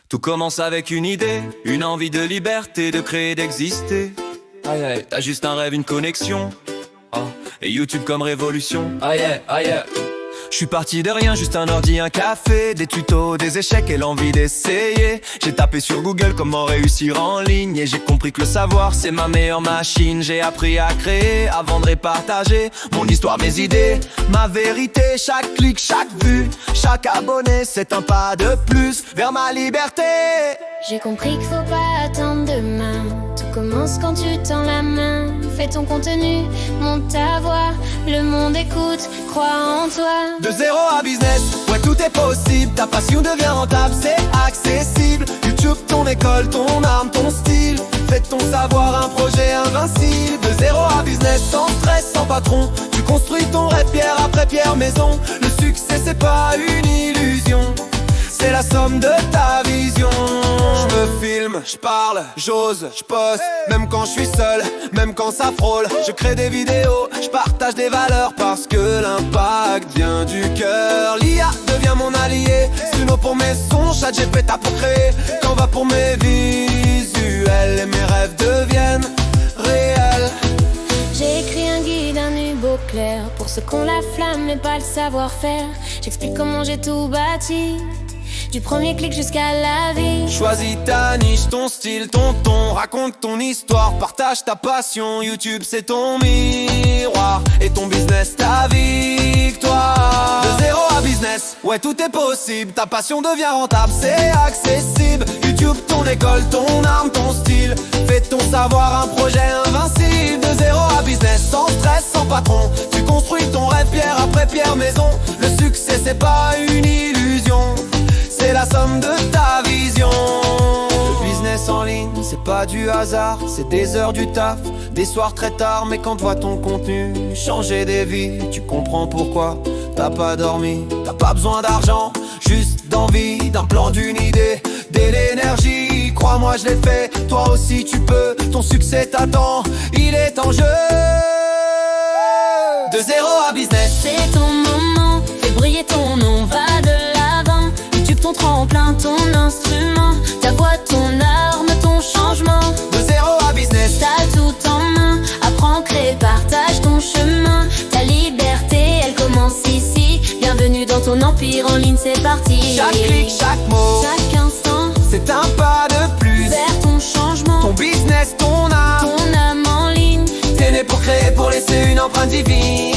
Tout commence avec une idée, une envie de liberté, de créer, d'exister. Aïe aïe, t'as juste un rêve, une connexion. Oh, et YouTube comme révolution. Aïe aïe, aïe aïe. Je suis parti de rien, juste un ordi, un café, des tutos, des échecs et l'envie d'essayer. J'ai tapé sur Google comment réussir en ligne et j'ai compris que le savoir c'est ma meilleure machine. J'ai appris à créer, à vendre et partager mon histoire, mes idées, ma vérité. Chaque clic, chaque vue, chaque abonné, c'est un pas de plus vers ma liberté. J'ai compris qu'il faut pas attendre demain. Tout commence quand tu tends la main. Fais ton contenu, monte ta voix. Le monde écoute, crois en toi. De zéro à business, ouais tout est possible. Ta passion devient rentable, c'est accessible. YouTube, ton école, ton arme, ton style. Fais de ton savoir un projet invincible. De zéro à business, sans stress, sans patron. Tu construis ton rêve pierre après pierre, maison. Le succès c'est pas une illusion, c'est la somme de ta vision. Je me filme, je parle, j'ose, je poste. Même quand je suis seul, même quand ça frôle. Je crée des vidéos, je partage des valeurs. Parce que l'impact vient du cœur. L'IA devient mon allié. Suno pour mes sons, ChatGPT pour créer. Canva pour mes visuels. Et mes rêves deviennent réels. J'ai écrit un guide, un hubo clair. Pour ceux qui ont la flamme mais pas le savoir-faire. J'explique comment j'ai tout bâti, du premier clic jusqu'à la vie. Choisis ta niche, ton style, ton ton. Raconte ton histoire, partage ta passion. YouTube c'est ton miroir et ton business ta victoire. De zéro à business, ouais tout est possible. Ta passion devient rentable, c'est accessible. YouTube ton école, ton arme, ton style. Fais de ton savoir un projet invincible. De zéro à business, sans stress, sans patron. Tu construis ton rêve pierre après pierre, maison. Le succès c'est pas une illusion, c'est la somme de ta vision. Le business en ligne, c'est pas du hasard. C'est des heures du taf, des soirs très tard. Mais quand tu vois ton contenu changer des vies, tu comprends pourquoi t'as pas dormi. T'as pas besoin d'argent, juste d'envie, d'un plan, d'une idée, de l'énergie. Crois-moi je l'ai fait, toi aussi tu peux. Ton succès t'attend, il est en jeu. De zéro à business, c'est ton moment, fais briller ton nom, va de l'avant. YouTube ton tremplin, ton instrument, ta voix, ton arme, ton changement. de zéro à business, T'as tout en main, apprends, crée, partage ton chemin. Ta liberté, elle commence ici. Bienvenue dans ton empire en ligne, c'est parti. chaque clic, chaque mot, Chaque instant, c'est un pas de plus vers ton changement. ton business, ton âme. Ton âme en ligne, T'es né pour créer, pour laisser une empreinte divine.